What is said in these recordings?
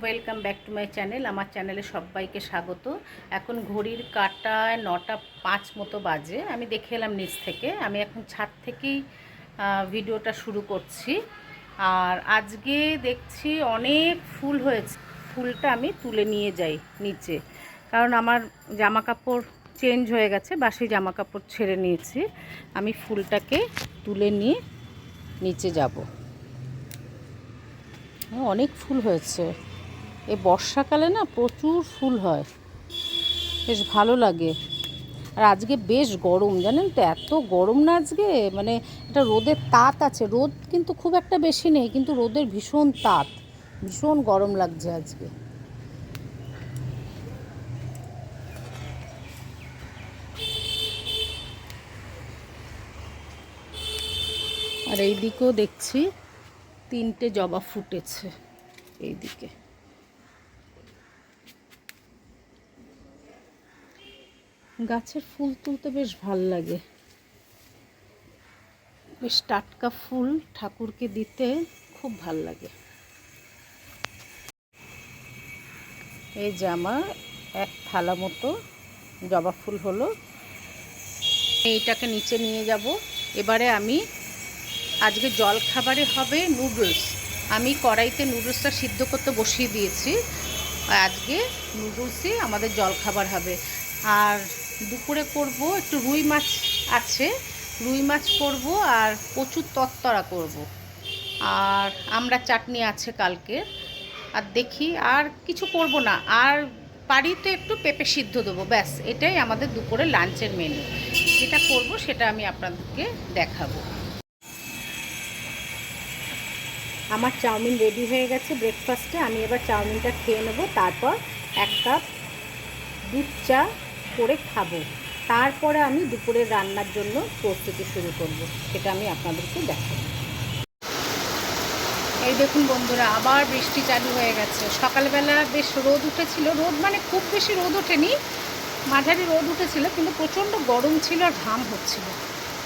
Welcome back to my channel. আমার চ্যানেলে সবাইকে স্বাগত। এখন ঘড়ির কাঁটায় 9:05 মতো বাজে। আমি দেখে এলাম নিচ থেকে। আমি এখন ছাদ থেকেই ভিডিওটা শুরু করছি। আর আজকে দেখছি অনেক ফুল হয়েছে। ফুলটা আমি তুলে নিয়ে যাই নিচে, কারণ আমার জামা কাপড় চেঞ্জ হয়ে গেছে, বাসি জামা কাপড় ছেড়ে নিয়েছি। আমি ফুলটাকে তুলে নিয়ে নিচে যাব। অনেক ফুল হয়েছে। এই বর্ষাকালে না প্রচুর ফুল হয়, বেশ ভালো লাগে। আর আজকে বেশ গরম, জানেন তো, এত গরম না আজকে, মানে এটা রোদের তাত আছে। রোদ কিন্তু খুব একটা বেশি নেই, কিন্তু রোদের ভীষণ তাত, ভীষণ গরম লাগছে আজকে। আর এই দিকেও দেখছি 3টে জবা ফুটেছে এই দিকে। গাছের ফুল তুলতে বেশ ভাল লাগে, বেশ টাটকা ফুল ঠাকুরকে দিতে খুব ভাল লাগে। এই যে আমার এক থালা মতো জবা ফুল হলো। এইটাকে নিচে নিয়ে যাব। এবারে আমি আজকে জল খাবারে হবে নুডলস। আমি কড়াইতে নুডলসটা সিদ্ধ করতে বসিয়ে দিয়েছি। আজকে নুডলসই আমাদের জল খাবার হবে। আর দুপুরে করব একটু রুই মাছ আছে, রুই মাছ করব, আর কচুর তরতরা করব, আর আমরা চাটনি আছে কালকে। আর দেখি আর কিছু করব না, আর বাড়িতে একটু পেঁপে সিদ্ধ দেবো, ব্যাস। এটাই আমাদের দুপুরে লাঞ্চের মেনু। যেটা করব সেটা আমি আপনাদেরকে দেখাবো। আমার চাউমিন রেডি হয়ে গেছে ব্রেকফাস্টে। আমি এবার চাউমিনটা খেয়ে নেব, তারপর 1 কাপ দুধ চা করে খাবো। তারপরে আমি দুপুরের রান্নার জন্য প্রস্তুতি শুরু করব, সেটা আমি আপনাদেরকে দেখাবো। এই দেখুন বন্ধুরা, আবার বৃষ্টি চালু হয়ে গেছে। সকালবেলা বেশ রোদ উঠেছিল, রোদ মানে খুব বেশি রোদ ওঠেনি, মাঝারি রোদ উঠেছিল, কিন্তু প্রচণ্ড গরম ছিল আর ঘাম হচ্ছিল।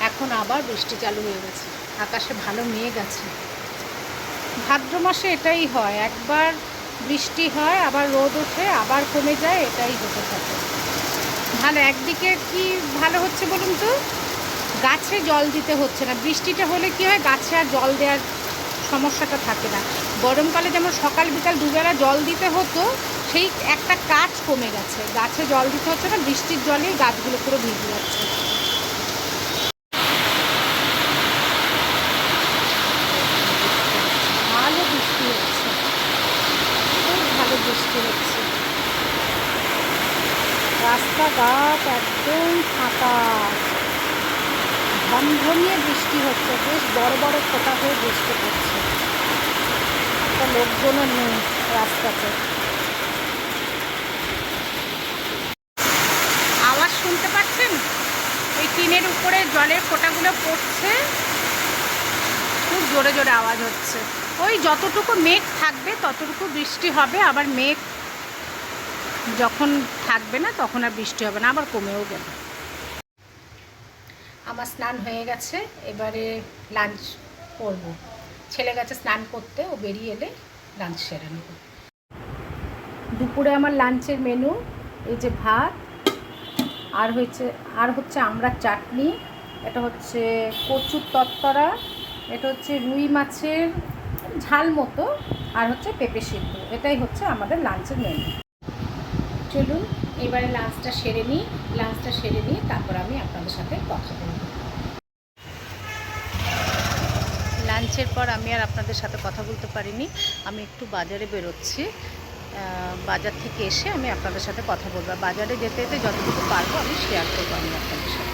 এখন আবার বৃষ্টি চালু হয়ে গেছে, আকাশে ভালো মেঘ আছে। ভাদ্র মাসে এটাই হয়, একবার বৃষ্টি হয়, আবার রোদ ওঠে, আবার কমে যায়, এটাই হতে থাকে। ভালো, একদিকে কি ভালো হচ্ছে বলুন তো, গাছে জল দিতে হচ্ছে না। বৃষ্টিটা হলে কি হয়, গাছে আর জল দেওয়ার সমস্যাটা থাকে না। গরমকালে যেমন সকাল বিকাল দুবেলা জল দিতে হতো, সেই একটা কাজ কমে গেছে। গাছে জল দিতে হচ্ছে না, বৃষ্টির জলেই গাছগুলো পুরো ভিজে যাচ্ছে। ভালো বৃষ্টি হচ্ছে, খুব ভালো বৃষ্টি হচ্ছে। রাস্তাঘাট একদম ফাঁকা, ঝমঝমিয়ে বৃষ্টি হচ্ছে, বেশ বড় বড় ফোঁটা হয়ে বৃষ্টি পড়ছে। একটা লোকজনও নেই রাস্তাতে। আওয়াজ শুনতে পাচ্ছেন? এই টিনের উপরে জলের ফোঁটাগুলো পড়ছে, খুব জোরে জোরে আওয়াজ হচ্ছে। ওই যতটুকু মেঘ থাকবে ততটুকু বৃষ্টি হবে, আবার মেঘ যখন থাকবে না তখন আর বৃষ্টি হবে না, আবার কমেও যাবে। আমার স্নান হয়ে গেছে, এবারে লাঞ্চ করব। ছেলে গেছে স্নান করতে, ও বেরিয়ে এলে লাঞ্চ সেরে নেব। দুপুরে আমার লাঞ্চের মেনু এই যে ভাত, আর হচ্ছে আমরা চাটনি, এটা হচ্ছে কচুর তরতরা, এটা হচ্ছে রুই মাছের ঝাল মতো, আর হচ্ছে পেঁপে সিদ্ধ। এটাই হচ্ছে আমাদের লাঞ্চের মেনু। চলুন এবারে লাঞ্চটা সেরে নিই, তারপর আমি আপনাদের সাথে কথা বলব। লাঞ্চের পর আমি আর আপনাদের সাথে কথা বলতে পারিনি, আমি একটু বাজারে বেরোচ্ছি। বাজার থেকে এসে আমি আপনাদের সাথে কথা বলবো। বাজারে যেতে যেতে যতটুকু পারবো আমি শেয়ার করবো আমি আপনাদের সাথে।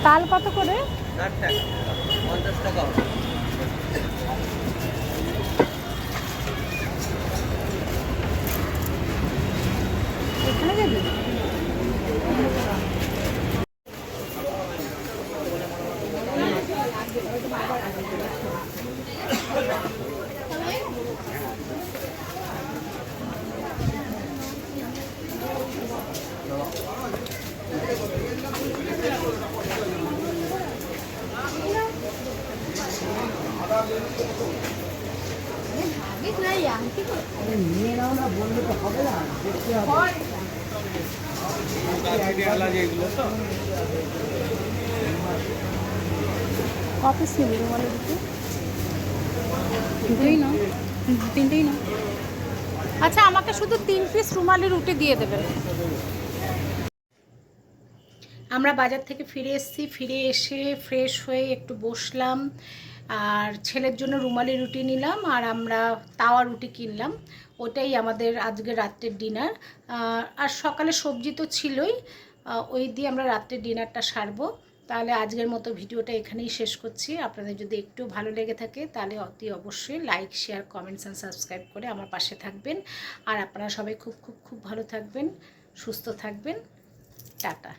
তাল কত করে? 60 টাকা, 50 টাকা। এখানে যাবি? নিয়ে নাও না, বললে তো হবে না, দেখতে হবে। অফিস নেবে রুমালের রুটি দুটোই না, তিনটেই না। আচ্ছা আমাকে শুধু 3 পিস রুমালি রুটি দিয়ে দেবেন। আমরা বাজার থেকে ফিরে এসেছি, ফিরে এসে ফ্রেশ হয়ে একটু বসলাম, আর ছেলের জন্য রুমালি রুটি নিলাম, আর আমরা তাওয়া রুটি কিনলাম। ওটাই আমাদের আজকে রাত্রের ডিনার। আর সকালে সবজি তো ছিলই, ওই দিয়ে আমরা রাত্রের ডিনারটা সারবো। তাহলে আজকের মতো ভিডিওটা এখানেই শেষ করছি। আপনাদের যদি একটু ভালো লেগে থাকে তাহলে অতি অবশ্যই like, share, comments and subscribe করে আমার পাশে থাকবেন। আর আপনারা সবাই খুব খুব খুব ভালো থাকবেন, সুস্থ থাকবেন। টাটা।